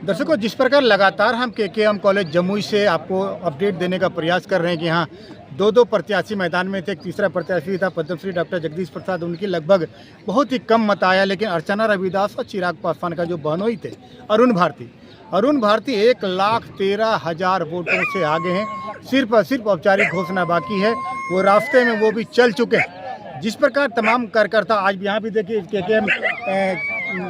दर्शकों, जिस प्रकार लगातार हम केकेएम कॉलेज जमुई से आपको अपडेट देने का प्रयास कर रहे हैं कि हाँ, दो प्रत्याशी मैदान में थे। एक तीसरा प्रत्याशी था पद्मश्री डॉक्टर जगदीश प्रसाद, उनकी लगभग बहुत ही कम मत आया। लेकिन अर्चना रविदास और चिराग पासवान का जो बहनोई थे अरुण भारती 1,13,000 वोटों से आगे हैं। सिर्फ और सिर्फ औपचारिक घोषणा बाकी है, वो रास्ते में वो भी चल चुके हैं। जिस प्रकार तमाम कार्यकर्ता आज यहाँ भी देखिए केकेएम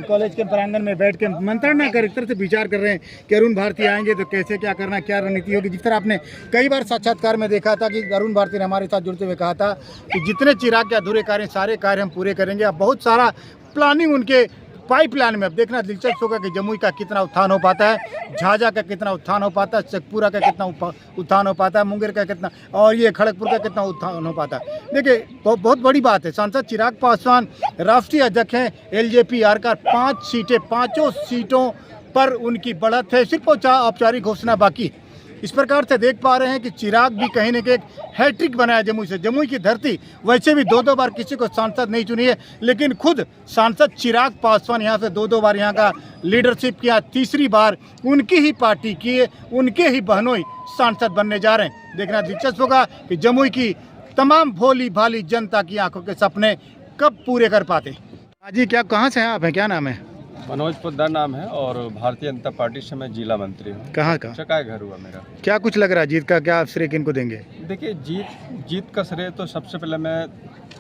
कॉलेज के प्रांगण में बैठ के मंत्रणा कर एक तरह से विचार कर रहे हैं कि अरुण भारती आएंगे तो कैसे क्या करना, क्या रणनीति होगी। जिस तरह आपने कई बार साक्षात्कार में देखा था कि अरुण भारती ने हमारे साथ जुड़ते हुए कहा था कि जितने चिराग के अधूरे कार्य सारे कार्य हम पूरे करेंगे। अब बहुत सारा प्लानिंग उनके पाइपलाइन में। अब देखना दिलचस्प होगा कि जमुई का कितना उत्थान हो पाता है, झाझा का कितना उत्थान हो पाता है, शेखपुरा का कितना उत्थान हो पाता है, मुंगेर का कितना, और ये खड़गपुर का कितना उत्थान हो पाता है। देखिए बहुत बड़ी बात है। सांसद चिराग पासवान राष्ट्रीय अध्यक्ष हैं एलजेपी-आर का। 5 सीटें, 5 सीटों पर उनकी बढ़त है। सिर्फ औपचारिक घोषणा बाकी है। इस प्रकार से देख पा रहे हैं कि चिराग भी कहीं न कहीं हैट्रिक बनाया जमुई से। जमुई की धरती वैसे भी 2 बार किसी को सांसद नहीं चुनी है, लेकिन खुद सांसद चिराग पासवान यहाँ से 2 बार यहाँ का लीडरशिप किया। तीसरी बार उनकी ही पार्टी की, उनके ही बहनोई सांसद बनने जा रहे हैं। देखना दिलचस्प होगा कि जमुई की तमाम भोली भाली जनता की आंखों के सपने कब पूरे कर पाते। हाँ जी, क्या कहाँ से हैं आप? हैं क्या नाम है? मनोज पोद्दार नाम है और भारतीय जनता पार्टी से मैं जिला मंत्री हूँ। कहाँ का? चकाय घर हुआ मेरा। क्या कुछ लग रहा है जीत का? क्या श्रेय किनको देंगे? देखिए, जीत का श्रेय तो सबसे पहले मैं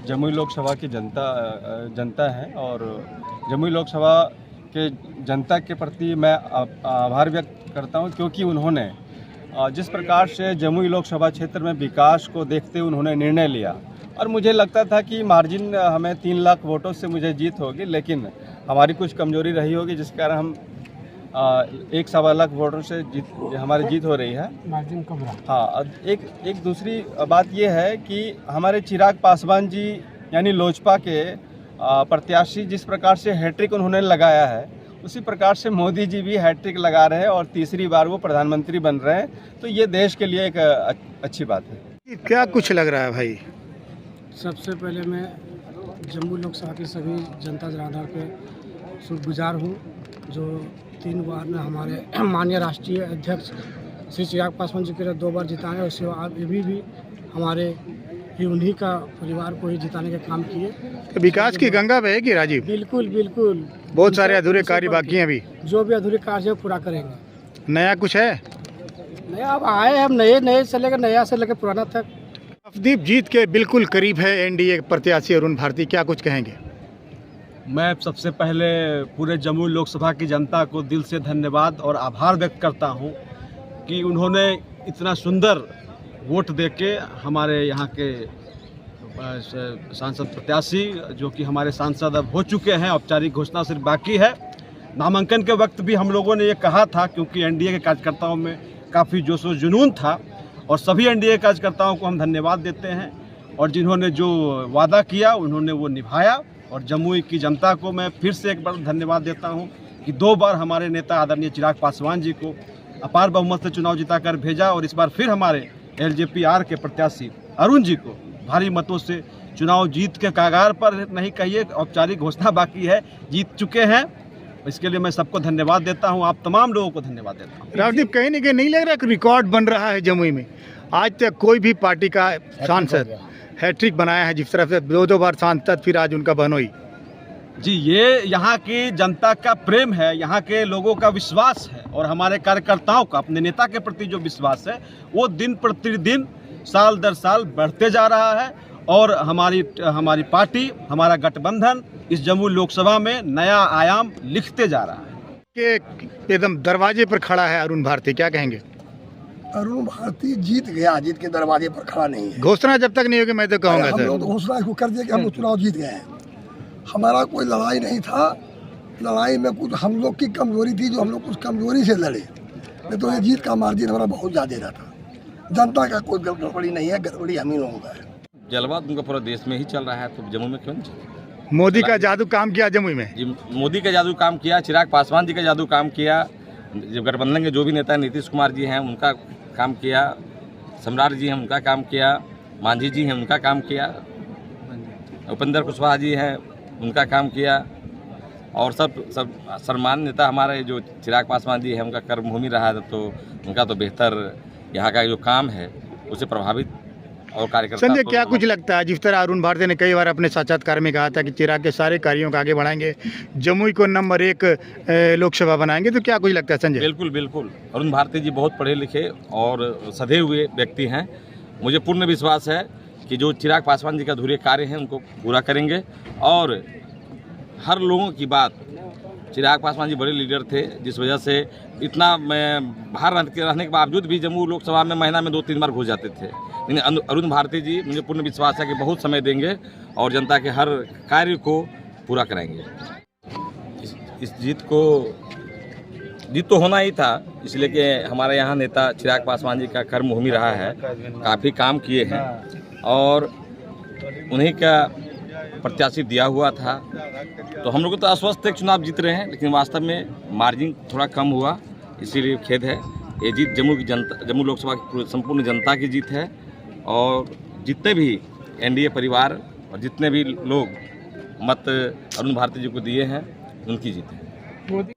जमुई लोकसभा की जनता है और जमुई लोकसभा के जनता के प्रति मैं आभार व्यक्त करता हूँ, क्योंकि उन्होंने जिस प्रकार से जमुई लोकसभा क्षेत्र में विकास को देखते हुए उन्होंने निर्णय लिया, और मुझे लगता था कि मार्जिन हमें 3 लाख वोटों से मुझे जीत होगी, लेकिन हमारी कुछ कमजोरी रही होगी जिस कारण हम 1.25 लाख वोटों से हमारी जीत हो रही है। मार्जिन कम रहा। हाँ, एक दूसरी बात यह है कि हमारे चिराग पासवान जी यानी लोजपा के प्रत्याशी जिस प्रकार से हैट्रिक उन्होंने लगाया है, उसी प्रकार से मोदी जी भी हैट्रिक लगा रहे हैं और तीसरी बार वो प्रधानमंत्री बन रहे हैं। तो ये देश के लिए एक अच्छी बात है। क्या कुछ लग रहा है भाई? सबसे पहले मैं जम्मू लोकसभा की सभी जनता जनार्दन के शुक्रगुजार हूँ, जो 3 बार में हमारे माननीय राष्ट्रीय अध्यक्ष श्री चिराग पासवान जी के 2 बार जिताए, और उसके बाद भी हमारे ही उन्हीं का परिवार को ही जिताने का काम किए। तो विकास की गंगा बहेगी राजीव? बिल्कुल बिल्कुल। बहुत सारे अधूरे कार्य बाकी हैं अभी। जो भी अधूरे कार्य है पूरा करेंगे। नया कुछ है? नया अब आए हम नए से लेकर नया से लेकर पुराना तक। नवदीप जीत के बिल्कुल करीब है एनडीए प्रत्याशी अरुण भारती, क्या कुछ कहेंगे? मैं सबसे पहले पूरे जमुई लोकसभा की जनता को दिल से धन्यवाद और आभार व्यक्त करता हूं कि उन्होंने इतना सुंदर वोट देके हमारे यहाँ के सांसद प्रत्याशी, जो कि हमारे सांसद अब हो चुके हैं, औपचारिक घोषणा सिर्फ बाकी है। नामांकन के वक्त भी हम लोगों ने ये कहा था, क्योंकि एनडीए के कार्यकर्ताओं में काफ़ी जोश व जुनून था, और सभी एनडीए कार्यकर्ताओं को हम धन्यवाद देते हैं। और जिन्होंने जो वादा किया उन्होंने वो निभाया। और जमुई की जनता को मैं फिर से एक बार धन्यवाद देता हूं कि 2 बार हमारे नेता आदरणीय चिराग पासवान जी को अपार बहुमत से चुनाव जिताकर भेजा, और इस बार फिर हमारे एलजेपी-आर के प्रत्याशी अरुण जी को भारी मतों से चुनाव जीत के कागार पर नहीं कहिए, औपचारिक घोषणा बाकी है, जीत चुके हैं। इसके लिए मैं सबको धन्यवाद देता हूं, आप तमाम लोगों को धन्यवाद देता हूं। राजदीप, कहीं न कहीं नहीं लग रहा कि रिकॉर्ड बन रहा है जमुई में? आज तक कोई भी पार्टी का सांसद हैट्रिक बनाया है जिस तरह से 2 बार सांसद, फिर आज उनका बहनोई। जी, ये यहाँ की जनता का प्रेम है, यहाँ के लोगों का विश्वास है, और हमारे कार्यकर्ताओं का अपने नेता के प्रति जो विश्वास है वो दिन प्रतिदिन साल दर साल बढ़ते जा रहा है। और हमारी पार्टी, हमारा गठबंधन इस जमुई लोकसभा में नया आयाम लिखते जा रहा है। कि एकदम दरवाजे पर खड़ा है अरुण भारती, क्या कहेंगे? अरुण भारती जीत गया, जीत के दरवाजे पर खड़ा नहीं है। घोषणा जब तक नहीं होगी मैं तो कहूँगा हम सर। लोग तो घोषणा इसको कर दिया कि हम लोग चुनाव जीत गए हैं। हमारा कोई लड़ाई नहीं था, लड़ाई में कुछ हम लोग की कमजोरी थी, जो हम लोग कुछ कमजोरी से लड़े, नहीं तो ये जीत का मार्जिन हमारा बहुत ज़्यादा रहता। जनता का कोई गड़बड़ी नहीं है, गड़बड़ी हम ही लोगों का है। जलवा उनका पूरा देश में ही चल रहा है, तो जम्मू में क्यों नहीं? मोदी का जादू काम किया जमुई में? जी, मोदी का जादू काम किया, चिराग पासवान जी का जादू काम किया, जो गठबंधन के जो भी नेता नीतीश कुमार जी हैं उनका काम किया, सम्राट जी हैं उनका काम किया, मांझी जी हैं उनका काम किया, उपेंद्र कुशवाहा जी हैं उनका काम किया, और सब सम्मान्य नेता हमारे जो चिराग पासवान जी हैं, उनका कर्मभूमि रहा है, तो उनका तो बेहतर यहाँ का जो काम है उससे प्रभावित और कार्यकर्ता। संजय, तो क्या कुछ लगता है, जिस तरह अरुण भारती ने कई बार अपने साक्षात्कार में कहा था कि चिराग के सारे कार्यों को आगे बढ़ाएंगे, जमुई को नंबर 1 लोकसभा बनाएंगे, तो क्या कुछ लगता है संजय? बिल्कुल बिल्कुल, अरुण भारती जी बहुत पढ़े लिखे और सधे हुए व्यक्ति हैं। मुझे पूर्ण विश्वास है कि जो चिराग पासवान जी का अधूरे कार्य हैं उनको पूरा करेंगे। और हर लोगों की बात, चिराग पासवान जी बड़े लीडर थे, जिस वजह से इतना बाहर रहने के बावजूद भी जम्मू लोकसभा में महीना में 2-3 बार घुस जाते थे। लेकिन अरुण भारती जी, मुझे पूर्ण विश्वास है कि बहुत समय देंगे और जनता के हर कार्य को पूरा कराएंगे। इस जीत तो होना ही था, इसलिए कि हमारे यहाँ नेता चिराग पासवान जी का कर्मभूमि रहा है, काफ़ी काम किए हैं और उन्हीं का प्रत्याशी दिया हुआ था। तो हम लोग तो आश्वस्त थे चुनाव जीत रहे हैं, लेकिन वास्तव में मार्जिन थोड़ा कम हुआ, इसीलिए खेद है। ये जीत जम्मू लोकसभा की संपूर्ण जनता की जीत है और जितने भी एनडीए परिवार और जितने भी लोग मत अरुण भारती जी को दिए हैं, उनकी जीत है।